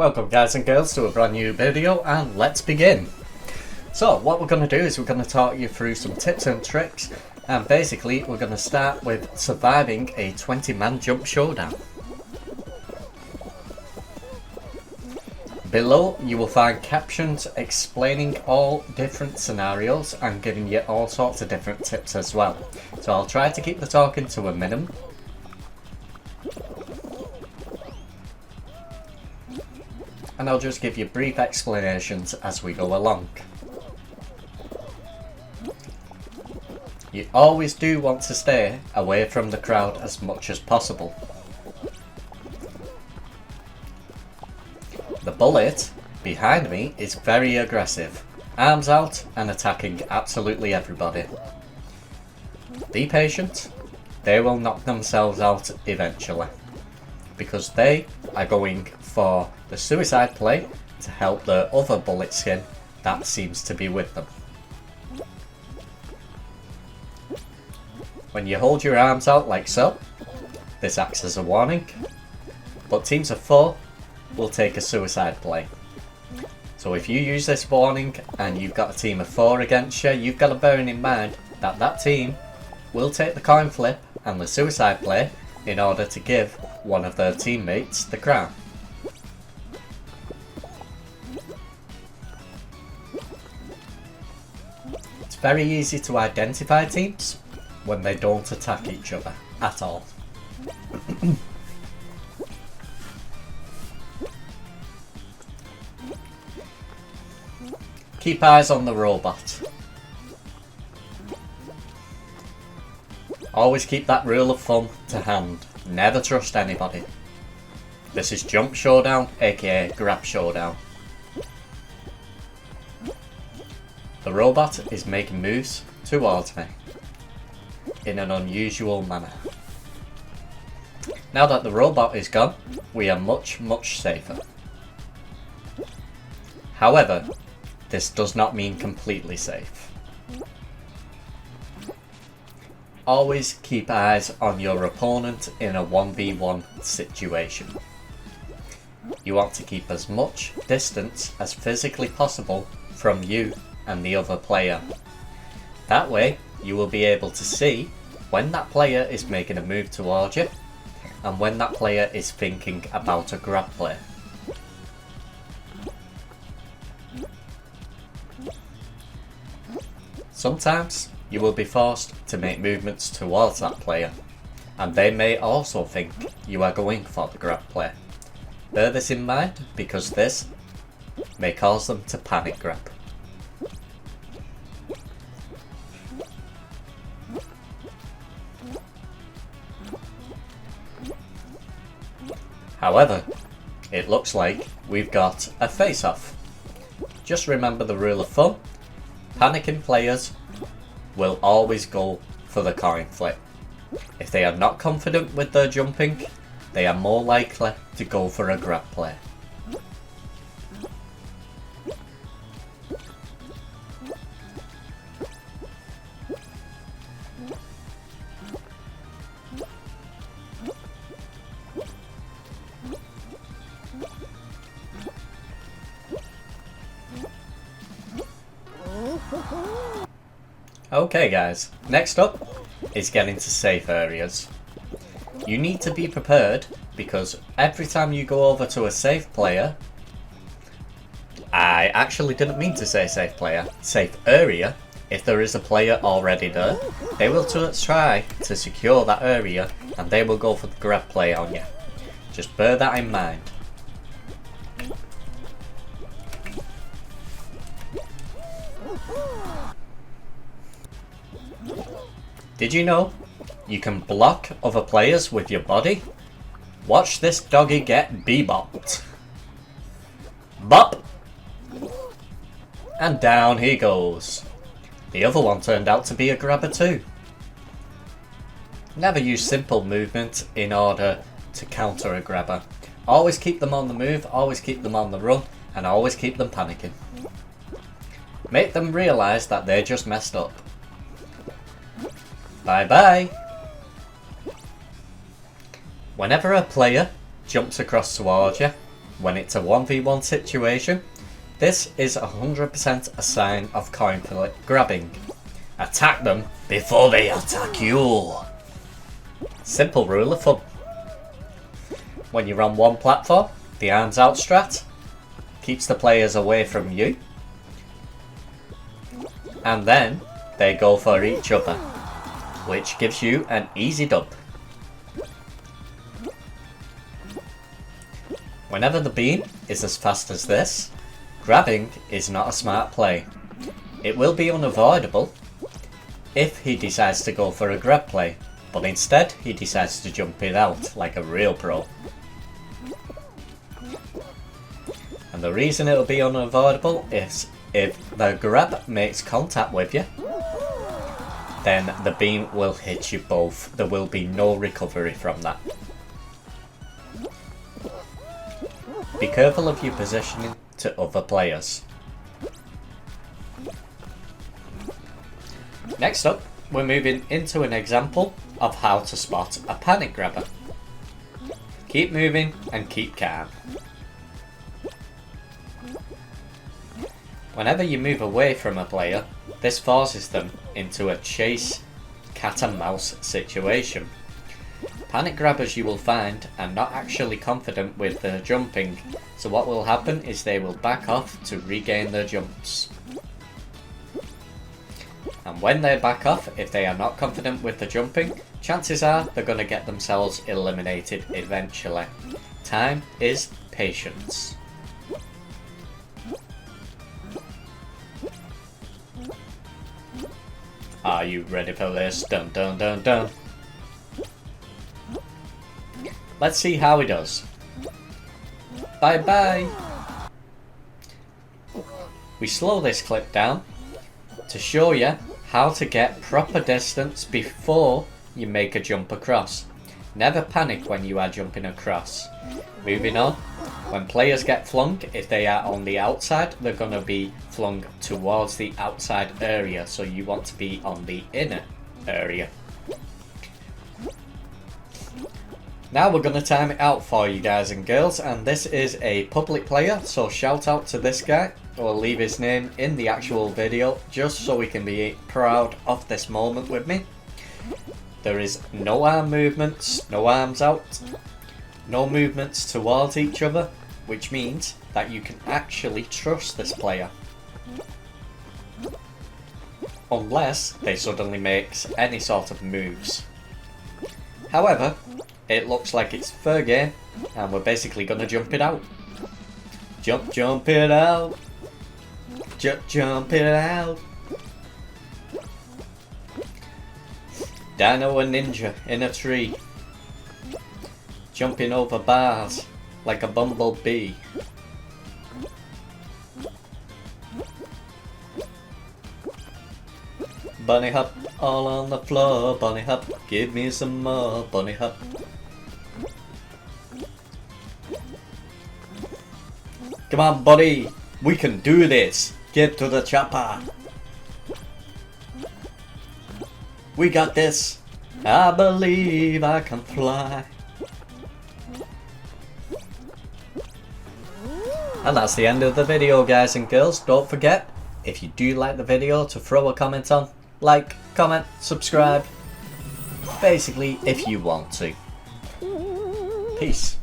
Welcome guys and girls to a brand new video, and let's begin. So what we're going to do is we're going to talk you through some tips and tricks, and basically we're going to start with surviving a 20-man jump showdown. Below you will find captions explaining all different scenarios and giving you all sorts of different tips as well. So I'll try to keep the talking to a minimum. And I'll just give you brief explanations as we go along. You always do want to stay away from the crowd as much as possible. The bullet behind me is very aggressive, arms out and attacking absolutely everybody. Be patient, they will knock themselves out eventually, because they are going for the suicide play to help the other bullet skin that seems to be with them. When you hold your arms out like so, this acts as a warning, but teams of 4 will take a suicide play. So if you use this warning and you've got a team of 4 against you, you've got to bear in mind that that team will take the coin flip and the suicide play in order to give one of their teammates the crown. It's very easy to identify teams when they don't attack each other at all. Keep eyes on the robot. Always keep that rule of thumb to hand. Never trust anybody. This is Jump Showdown, aka Grab Showdown. The robot is making moves towards me in an unusual manner. Now that the robot is gone, we are much safer. However, this does not mean completely safe. Always keep eyes on your opponent in a 1v1 situation. You want to keep as much distance as physically possible from you and the other player. That way you will be able to see when that player is making a move towards you and when that player is thinking about a grab play. Sometimes you will be forced to make movements towards that player, and they may also think you are going for the grab play. Bear this in mind, because this may cause them to panic grab. However, it looks like we've got a face-off. Just remember the rule of thumb. Panicking players will always go for the coin flip. If they are not confident with their jumping, they are more likely to go for a grab play. Okay guys, next up is getting to safe areas. You need to be prepared, because every time you go over to a safe player, I actually didn't mean to say safe player, safe area, if there is a player already there, they will try to secure that area and they will go for the grab play on you. Just bear that in mind. Did you know you can block other players with your body? Watch this doggy get bebopped. Bop! And down he goes. The other one turned out to be a grabber too. Never use simple movement in order to counter a grabber. Always keep them on the move, always keep them on the run, and always keep them panicking. Make them realise that they just messed up. Bye bye! Whenever a player jumps across towards you, when it's a 1v1 situation, this is 100% a sign of coin flip grabbing. Attack them before they attack you. Simple rule of thumb. When you're on one platform, the arms out strat keeps the players away from you, and then they go for each other, which gives you an easy dub. Whenever the beam is as fast as this, grabbing is not a smart play. It will be unavoidable if he decides to go for a grab play, but instead he decides to jump it out like a real pro. And the reason it'll be unavoidable is if the grab makes contact with you, then the beam will hit you both. There will be no recovery from that. Be careful of your positioning to other players. Next up, we're moving into an example of how to spot a panic grabber. Keep moving and keep calm. Whenever you move away from a player, this forces them into a chase cat and mouse situation. Panic grabbers, you will find, are not actually confident with their jumping, so what will happen is they will back off to regain their jumps. And when they back off, if they are not confident with the jumping, chances are they're going to get themselves eliminated eventually. Time is patience. Are you ready for this? Dun dun dun dun. Let's see how he does. Bye bye. We slow this clip down to show you how to get proper distance before you make a jump across. Never panic when you are jumping across. Moving on. When players get flung, if they are on the outside, they're going to be flung towards the outside area, so you want to be on the inner area. Now we're going to time it out for you guys and girls, and this is a public player, so shout out to this guy. I'll leave his name in the actual video just so we can be proud of this moment with me. There is no arm movements, no arms out, no movements towards each other, which means that you can actually trust this player. Unless they suddenly make any sort of moves. However, it looks like it's fair game, and we're basically gonna jump it out. Jump it out. Jump it out. Dino and Ninja in a tree. Jumping over bars like a bumblebee. Bunny hop all on the floor. Bunny hop, give me some more. Bunny hop. Come on, buddy. We can do this. Get to the chopper. We got this. I believe I can fly. And that's the end of the video, guys and girls. Don't forget, if you do like the video, to throw a comment on. Like, comment, subscribe. Basically, if you want to. Peace.